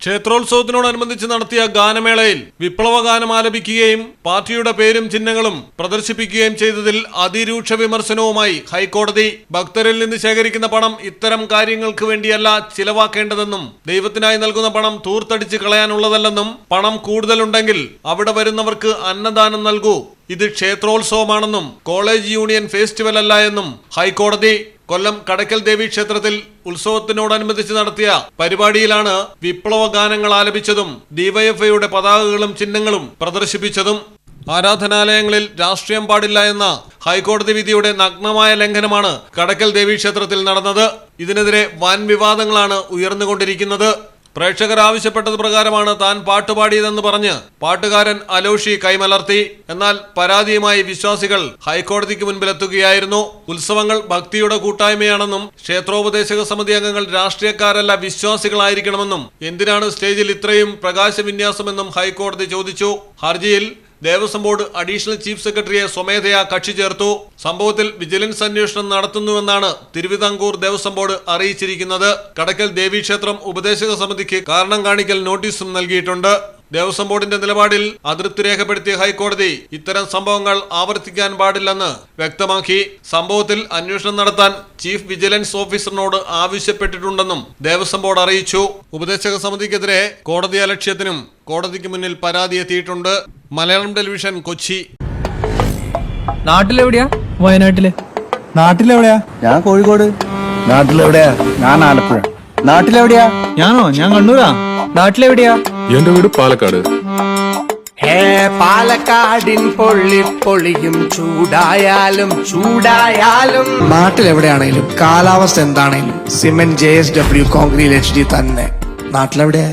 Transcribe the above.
ക്ഷേത്രോത്സവത്തിനോടനുബന്ധിച്ച് നടത്തിയ ഗാനമേളയിൽ വിപ്ലവഗാനം ആലപിക്കുകയും പാർട്ടിയുടെ പേരും ചിഹ്നങ്ങളും പ്രദർശിപ്പിക്കുകയും ചെയ്തതിൽ അതിരൂക്ഷ വിമർശനവുമായി ഹൈക്കോടതി. ഭക്തരിൽ നിന്ന് ശേഖരിക്കുന്ന പണം ഇത്തരം കാര്യങ്ങൾക്ക് വേണ്ടിയല്ല ചിലവാക്കേണ്ടതെന്നും ദൈവത്തിനായി നൽകുന്ന പണം തൂർത്തടിച്ച് കളയാനുള്ളതല്ലെന്നും പണം കൂടുതലുണ്ടെങ്കിൽ അവിടെ വരുന്നവർക്ക് അന്നദാനം നൽകൂ, ഇത് ക്ഷേത്രോത്സവമാണെന്നും കോളേജ് യൂണിയൻ ഫെസ്റ്റിവൽ അല്ല എന്നും ഹൈക്കോടതി. കൊല്ലം കടയ്ക്കൽ ദേവി ക്ഷേത്രത്തിൽ ഉത്സവത്തിനോടനുബന്ധിച്ച് നടത്തിയ പരിപാടിയിലാണ് വിപ്ലവ ഗാനങ്ങൾ ആലപിച്ചതും ഡിവൈഎഫ്ഐയുടെ പതാകകളും ചിഹ്നങ്ങളും പ്രദർശിപ്പിച്ചതും. ആരാധനാലയങ്ങളിൽ രാഷ്ട്രീയം പാടില്ല എന്ന ഹൈക്കോടതി വിധിയുടെ നഗ്നമായ ലംഘനമാണ് കടയ്ക്കൽ ദേവി ക്ഷേത്രത്തിൽ നടന്നത്. ഇതിനെതിരെ വൻ വിവാദങ്ങളാണ് ഉയർന്നുകൊണ്ടിരിക്കുന്നത്. പ്രേക്ഷകർ ആവശ്യപ്പെട്ടത് പ്രകാരമാണ് താൻ പാട്ടുപാടിയതെന്ന് പറഞ്ഞ് പാട്ടുകാരൻ അലോഷി കൈമലർത്തി. എന്നാൽ പരാതിയുമായി വിശ്വാസികൾ ഹൈക്കോടതിക്ക് മുൻപിലെത്തുകയായിരുന്നു. ഉത്സവങ്ങൾ ഭക്തിയുടെ കൂട്ടായ്മയാണെന്നും ക്ഷേത്രോപദേശക സമിതി അംഗങ്ങൾ രാഷ്ട്രീയക്കാരല്ല വിശ്വാസികളായിരിക്കണമെന്നും എന്തിനാണ് സ്റ്റേജിൽ ഇത്രയും പ്രകാശവിന്യാസമെന്നും ഹൈക്കോടതി ചോദിച്ചു. ഹർജിയിൽ ദേവസ്വം ബോർഡ് അഡീഷണൽ ചീഫ് സെക്രട്ടറിയെ സ്വമേധയാ കക്ഷി ചേർത്തു. സംഭവത്തിൽ വിജിലൻസ് അന്വേഷണം നടത്തുന്നുവെന്നാണ് തിരുവിതാംകൂർ ദേവസ്വം ബോർഡ് അറിയിച്ചിരിക്കുന്നത്. കടയ്ക്കൽ ദേവീക്ഷേത്രം ഉപദേശക സമിതിക്ക് കാരണം കാണിക്കൽ നോട്ടീസും നൽകിയിട്ടുണ്ട്. ദേവസ്വം ബോർഡിന്റെ നിലപാടിൽ അതൃപ്തി രേഖപ്പെടുത്തിയ ഹൈക്കോടതി ഇത്തരം സംഭവങ്ങൾ ആവർത്തിക്കാൻ പാടില്ലെന്ന് വ്യക്തമാക്കി. സംഭവത്തിൽ അന്വേഷണം നടത്താൻ ചീഫ് വിജിലൻസ് ഓഫീസറിനോട് ആവശ്യപ്പെട്ടിട്ടുണ്ടെന്നും ദേവസ്വം ബോർഡ് അറിയിച്ചു. ഉപദേശക സമിതിക്കെതിരെ കോടതി അലക്ഷ്യത്തിനും കോടതിക്ക് മുന്നിൽ പരാതി എത്തിയിട്ടുണ്ട്. മലയാളം ടെലിവിഷൻ, കൊച്ചി. നാട്ടിലെവിടെയാ? വയനാട്ടില്. നാട്ടിലെവിടെയാ? ഞാൻ കോഴിക്കോട്. നാട്ടിലെവിടെയാ? ഞാൻ ആലപ്പുഴ. നാട്ടിലെവിടെയാ? ഞാനോ? ഞാൻ കണ്ണൂരാ. നാട്ടിലെവിടെയാ? എന്റെ വീട് പാലക്കാട്. പാലക്കാടിൻ പൊള്ളിപ്പൊളിയും ചൂടായാലും നാട്ടിലെവിടെയാണേലും കാലാവസ്ഥ എന്താണേലും സിമെന്റ് JSW കോൺക്രീറ്റ് HD തന്നെ. നാട്ടിലെവിടെയാ?